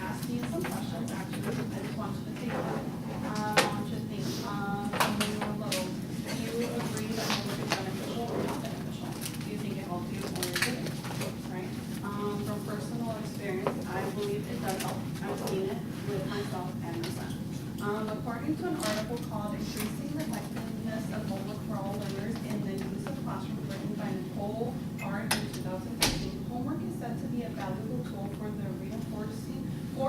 ask you some questions, actually. I just want you to take a look. I want you to think, from when you were little, do you agree that homework is beneficial or not beneficial? Do you think it helps you or it didn't? Right? From personal experience, I believe it does help. I've seen it with myself and my son. According to an article called Increasing the Effectiveness of Homework for All Learners in the Use of Classroom, written by Nicole Art in 2015, homework is said to be a valuable tool for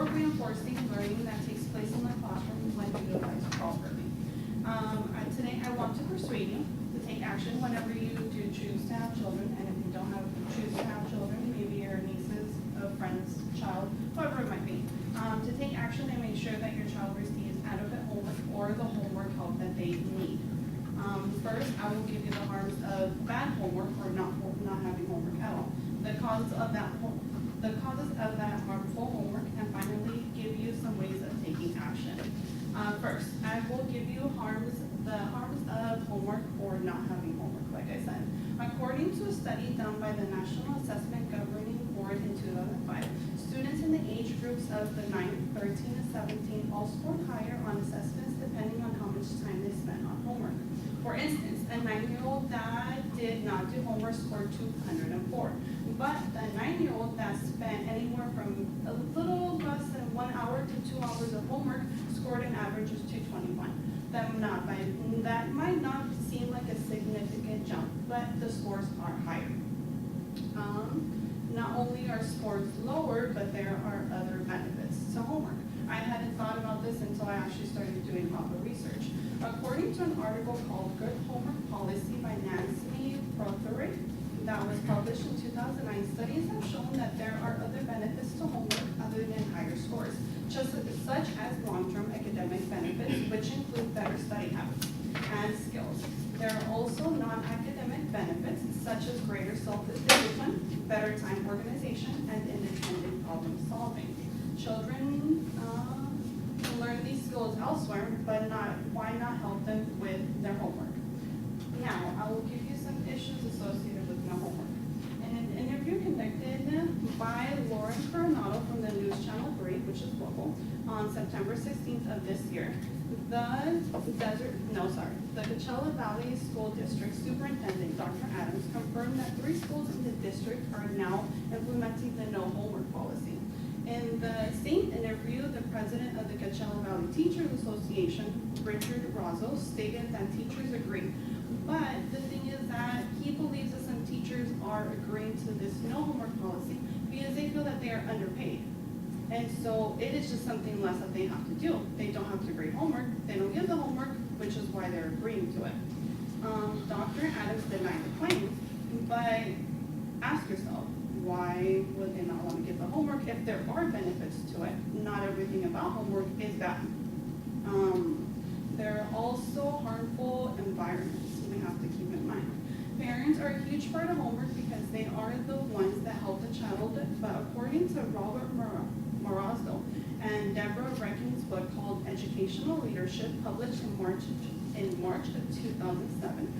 reinforcing learning that takes place in the classroom when utilized properly. Today, I want to persuade you to take action whenever you do choose to have children, and if you don't choose to have children, maybe your nieces, a friend's child, whoever it might be, to take action and make sure that your child receives adequate homework or the homework help that they need. First, I will give you the harms of bad homework or not having homework at all, the causes of that harmful homework, and finally give you some ways of taking action. First, I will give you the harms of homework or not having homework, like I said. According to a study done by the National Assessment Governing Board in 2005, students in the age groups of the 9, 13, and 17 all scored higher on assessments depending on how much time they spent on homework. For instance, a 9-year-old that did not do homework scored 204, but the 9-year-old that spent anywhere from a little less than 1 hour to 2 hours of homework scored an average of 221. That might not seem like a significant jump, but the scores are higher. Not only are scores lower, but there are other benefits to homework. I hadn't thought about this until I actually started doing proper research. According to an article called Good Homework Policy by Nancy Protherick that was published in 2009, studies have shown that there are other benefits to homework other than higher scores, such as long-term academic benefits, which include better study habits and skills. There are also non-academic benefits, such as greater self-discipline, better time organization, and independent problem solving. Children learn these skills elsewhere, but why not help them with their homework? Now, I will give you some issues associated with no homework. In an interview conducted by Lauren Coronado from the News Channel 3, which is local, on September 16th of this year, the Coachella Valley School District Superintendent, Dr. Adams, confirmed that 3 schools in the district are now implementing the no homework policy. In the same interview, the president of the Coachella Valley Teachers Association, Richard Rozzo, stated that teachers agree. But the thing is that he believes that some teachers are agreeing to this no homework policy because they feel that they are underpaid. And so it is just something less that they have to do. They don't have to grade homework. They don't give the homework, which is why they're agreeing to it. Dr. Adams denied the claim, but ask yourself, why would they not want to give the homework if there are benefits to it? Not everything about homework is bad. There are also harmful environments we have to keep in mind. Parents are a huge part of homework because they are the ones that help the child, but according to Robert Morazzo and Deborah Recken's book called Educational Leadership, published in March of 2007,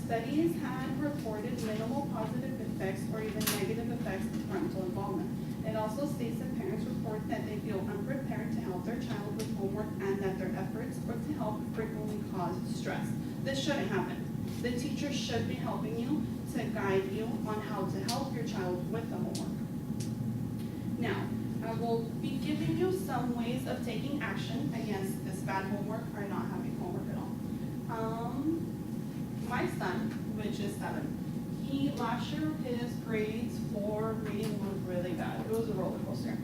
studies had reported minimal positive effects or even negative effects of parental involvement. It also states that parents report that they feel unprepared to help their child with homework and that their efforts to help frequently cause stress. This shouldn't happen. The teacher should be helping you to guide you on how to help your child with the homework. Now, I will be giving you some ways of taking action against this bad homework or not having homework at all. My son, which is 7, last year his grades for reading were really bad. It was a roller coaster.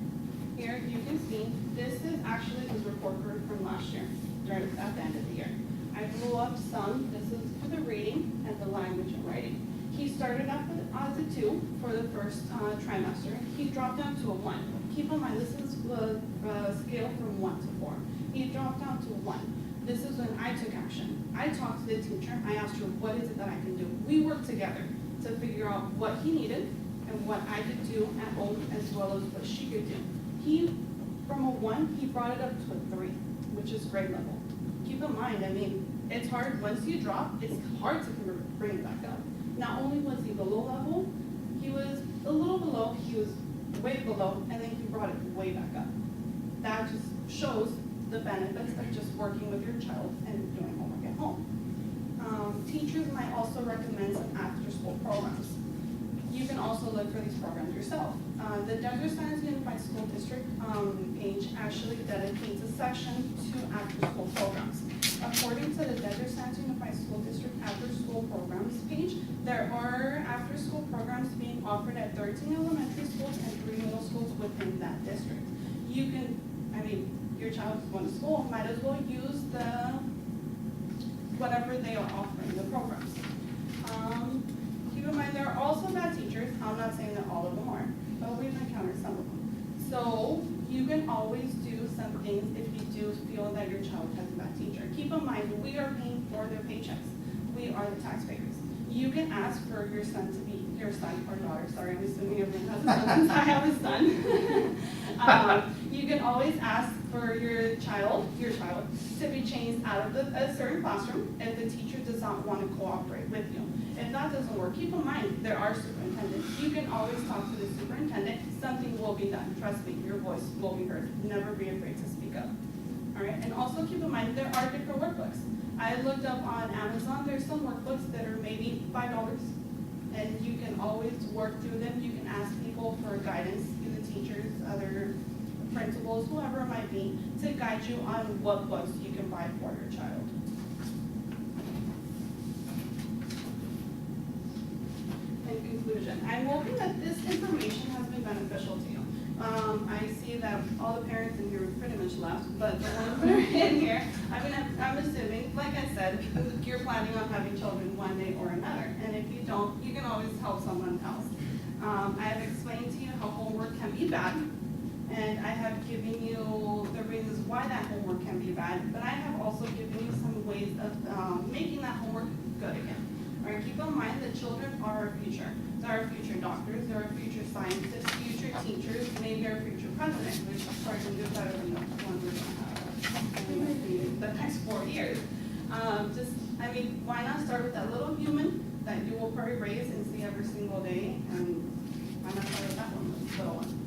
Here you can see this is actually his report card from last year, right at the end of the year. I blew up some. This is for the reading and the language and writing. He started off as a 2 for the first trimester. He dropped down to a 1. Keep in mind, this is the scale from 1 to 4. He dropped down to 1. This is when I took action. I talked to the teacher. I asked her, what is it that I can do? We worked together to figure out what he needed and what I could do at home as well as what she could do. From a 1, he brought it up to a 3, which is grade level. Keep in mind, I mean, it's hard. Once you drop, it's hard to bring it back up. Not only was he below level, he was a little below, he was way below, and then he brought it way back up. shows the benefits of just working with your child and doing homework at home. Teachers might also recommend some after-school programs. You can also look for these programs yourself. The Desert Science Unified School District page actually dedicates a section to after-school programs. According to the Desert Science Unified School District after-school programs page, there are after-school programs being offered at 13 elementary schools and 3 middle schools within that district. You can, your child is going to school, might as well use whatever they are offering, the programs. Keep in mind, there are also bad teachers. I'm not saying that all of them are, but we've encountered some of them. So you can always do some things if you do feel that your child has a bad teacher. Keep in mind, we are paying for their paychecks. We are the taxpayers. You can ask for your son to be, your son or daughter, sorry, I'm assuming everyone has a son since I have a son. You can always ask for your child to be changed out of a certain classroom if the teacher does not want to cooperate with you. If that doesn't work, keep in mind, there are superintendents. You can always talk to the superintendent. Something will be done. Trust me, your voice will be heard. Never be afraid to speak up. All right, and also keep in mind, there are different workbooks. I looked up on Amazon. There's some workbooks that are maybe $5, and you can always work through them. You can ask people for guidance, either teachers, other principals, whoever it might be, to guide you on what books you can buy for your child. In conclusion, I'm hoping that this information has been beneficial to you. I see that all the parents in here pretty much left, but the ones that are in here, I'm assuming, like I said, you're planning on having children one day or another. And if you don't, you can always help someone else. I have explained to you how homework can be bad, and I have given you the reasons why that homework can be bad, but I have also given you some ways of making that homework good again. All right, keep in mind that children are our future. They're our future doctors, they're our future scientists, future teachers, maybe our future president, which is probably going to do better than the one we're going to have the next 4 years. Why not start with that little human that you will probably raise and see every single day, and why not start with that one, little one?